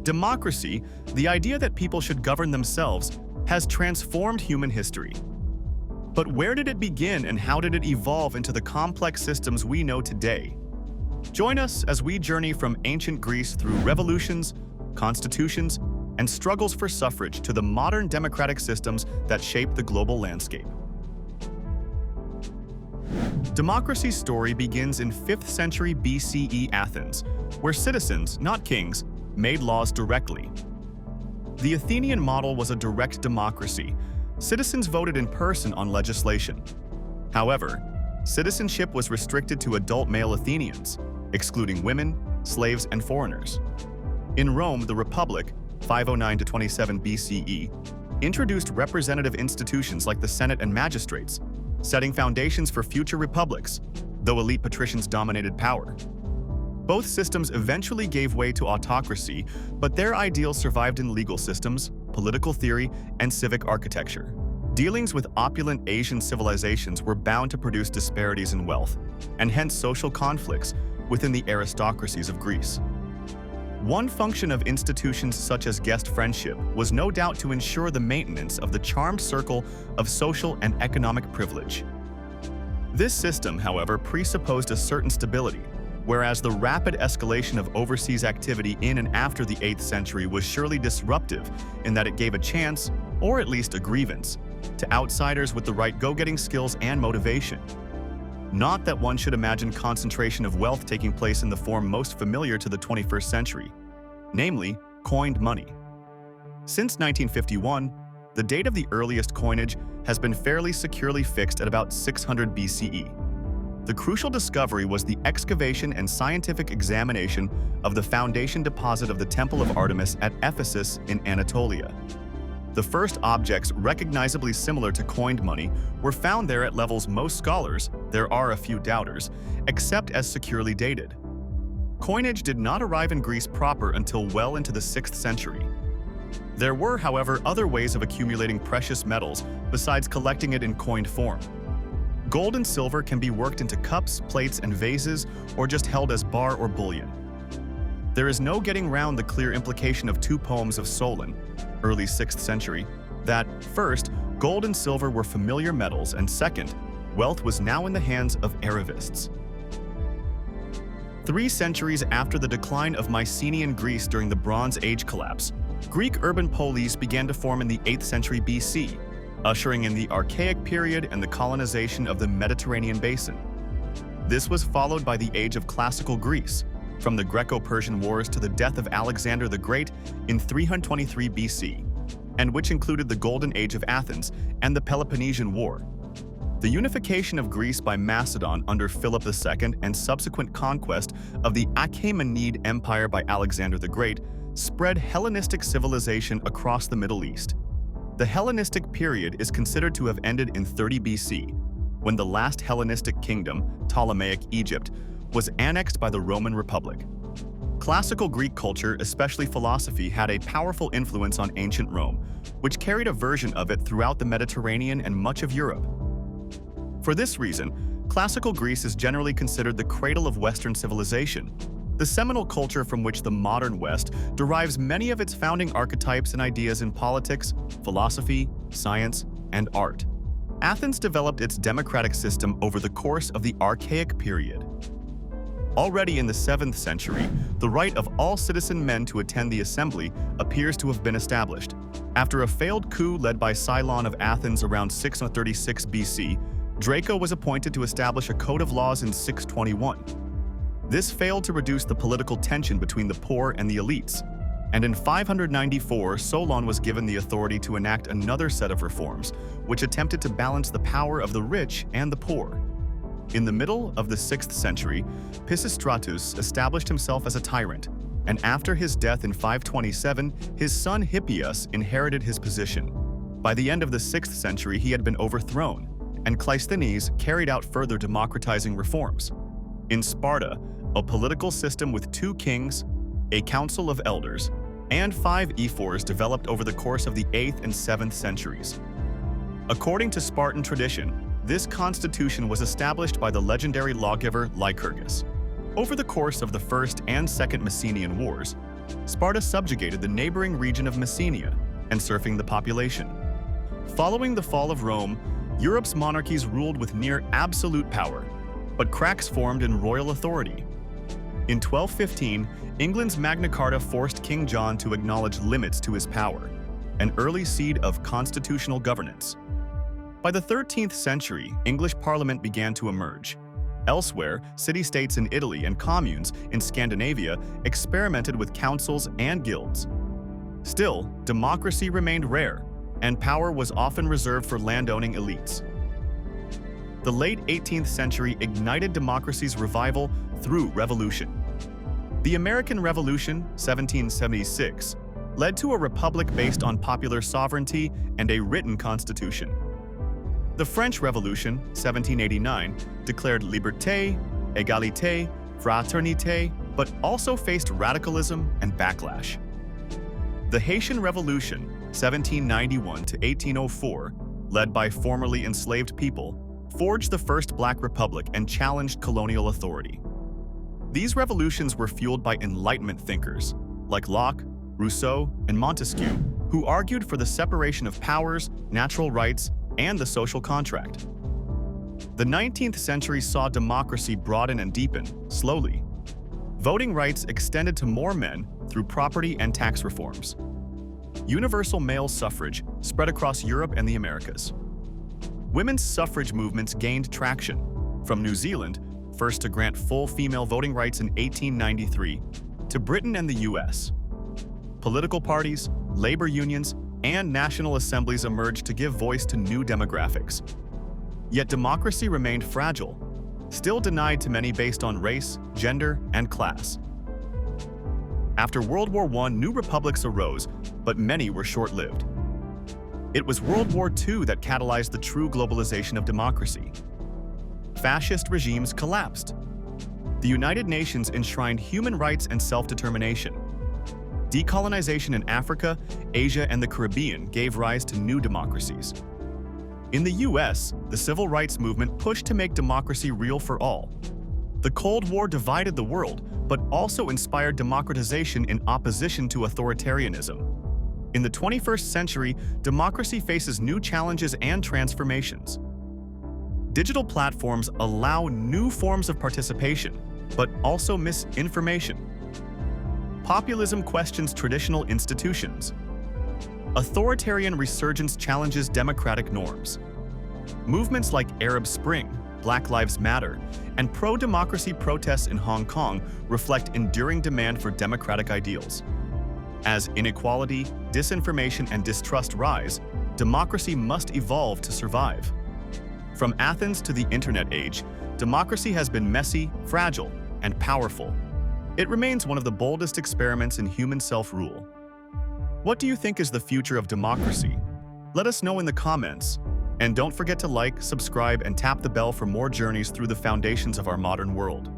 Democracy, the idea that people should govern themselves, has transformed human history. But where did it begin and how did it evolve into the complex systems we know today? Join us as we journey from ancient Greece through revolutions, constitutions, and struggles for suffrage to the modern democratic systems that shape the global landscape. Democracy's story begins in 5th century BCE Athens, where citizens, not kings, made laws directly. The Athenian model was a direct democracy. Citizens voted in person on legislation. However, citizenship was restricted to adult male Athenians, excluding women, slaves, and foreigners. In Rome, the Republic, 509 to 27 BCE, introduced representative institutions like the Senate and magistrates, setting foundations for future republics, though elite patricians dominated power. Both systems eventually gave way to autocracy, but their ideals survived in legal systems, political theory, and civic architecture. Dealings with opulent Asian civilizations were bound to produce disparities in wealth, and hence social conflicts within the aristocracies of Greece. One function of institutions such as guest friendship was no doubt to ensure the maintenance of the charmed circle of social and economic privilege. This system, however, presupposed a certain stability, whereas the rapid escalation of overseas activity in and after the 8th century was surely disruptive in that it gave a chance, or at least a grievance, to outsiders with the right go-getting skills and motivation. Not that one should imagine concentration of wealth taking place in the form most familiar to the 21st century, namely, coined money. Since 1951, the date of the earliest coinage has been fairly securely fixed at about 600 BCE. The crucial discovery was the excavation and scientific examination of the foundation deposit of the Temple of Artemis at Ephesus in Anatolia. The first objects recognizably similar to coined money were found there at levels most scholars, there are a few doubters, accept as securely dated. Coinage did not arrive in Greece proper until well into the 6th century. There were, however, other ways of accumulating precious metals besides collecting it in coined form. Gold and silver can be worked into cups, plates, and vases, or just held as bar or bullion. There is no getting round the clear implication of two poems of Solon, early 6th century, that, first, gold and silver were familiar metals, and second, wealth was now in the hands of Aravists. 3 centuries after the decline of Mycenaean Greece during the Bronze Age collapse, Greek urban polis began to form in the 8th century BC, ushering in the Archaic period and the colonization of the Mediterranean basin. This was followed by the age of classical Greece, from the Greco-Persian Wars to the death of Alexander the Great in 323 BC, and which included the Golden Age of Athens and the Peloponnesian War. The unification of Greece by Macedon under Philip II and subsequent conquest of the Achaemenid Empire by Alexander the Great spread Hellenistic civilization across the Middle East. The Hellenistic period is considered to have ended in 30 BC, when the last Hellenistic kingdom, Ptolemaic Egypt, was annexed by the Roman Republic. Classical Greek culture, especially philosophy, had a powerful influence on ancient Rome, which carried a version of it throughout the Mediterranean and much of Europe. For this reason, classical Greece is generally considered the cradle of Western civilization, the seminal culture from which the modern West derives many of its founding archetypes and ideas in politics, philosophy, science, and art. Athens developed its democratic system over the course of the Archaic period. Already in the 7th century, the right of all citizen men to attend the assembly appears to have been established. After a failed coup led by Cylon of Athens around 636 BC, Draco was appointed to establish a code of laws in 621. This failed to reduce the political tension between the poor and the elites, and in 594, Solon was given the authority to enact another set of reforms, which attempted to balance the power of the rich and the poor. In the middle of the 6th century, Pisistratus established himself as a tyrant, and after his death in 527, his son Hippias inherited his position. By the end of the 6th century, he had been overthrown, and Cleisthenes carried out further democratizing reforms. In Sparta, a political system with 2 kings, a council of elders, and 5 ephors developed over the course of the 8th and 7th centuries. According to Spartan tradition, this constitution was established by the legendary lawgiver Lycurgus. Over the course of the First and Second Messenian Wars, Sparta subjugated the neighboring region of Messenia, encircling the population. Following the fall of Rome, Europe's monarchies ruled with near absolute power, but cracks formed in royal authority. In 1215, England's Magna Carta forced King John to acknowledge limits to his power, an early seed of constitutional governance. By the 13th century, English Parliament began to emerge. Elsewhere, city-states in Italy and communes in Scandinavia experimented with councils and guilds. Still, democracy remained rare, and power was often reserved for landowning elites. The late 18th century ignited democracy's revival through revolution. The American Revolution, 1776, led to a republic based on popular sovereignty and a written constitution. The French Revolution, 1789, declared liberté, égalité, fraternité, but also faced radicalism and backlash. The Haitian Revolution, 1791 to 1804, led by formerly enslaved people, forged the first Black Republic and challenged colonial authority. These revolutions were fueled by Enlightenment thinkers like Locke, Rousseau, and Montesquieu, who argued for the separation of powers, natural rights, and the social contract. The 19th century saw democracy broaden and deepen, slowly. Voting rights extended to more men through property and tax reforms. Universal male suffrage spread across Europe and the Americas. Women's suffrage movements gained traction, from New Zealand, first to grant full female voting rights in 1893, to Britain and the US. Political parties, labor unions, and national assemblies emerged to give voice to new demographics. Yet democracy remained fragile, still denied to many based on race, gender, and class. After World War I, new republics arose, but many were short-lived. It was World War II that catalyzed the true globalization of democracy. Fascist regimes collapsed. The United Nations enshrined human rights and self-determination. Decolonization in Africa, Asia, and the Caribbean gave rise to new democracies. In the US, the civil rights movement pushed to make democracy real for all. The Cold War divided the world, but also inspired democratization in opposition to authoritarianism. In the 21st century, democracy faces new challenges and transformations. Digital platforms allow new forms of participation, but also misinformation. Populism questions traditional institutions. Authoritarian resurgence challenges democratic norms. Movements like Arab Spring, Black Lives Matter, and pro-democracy protests in Hong Kong reflect enduring demand for democratic ideals. As inequality, disinformation, and distrust rise, democracy must evolve to survive. From Athens to the internet age, democracy has been messy, fragile, and powerful. It remains one of the boldest experiments in human self-rule. What do you think is the future of democracy? Let us know in the comments. And don't forget to like, subscribe, and tap the bell for more journeys through the foundations of our modern world.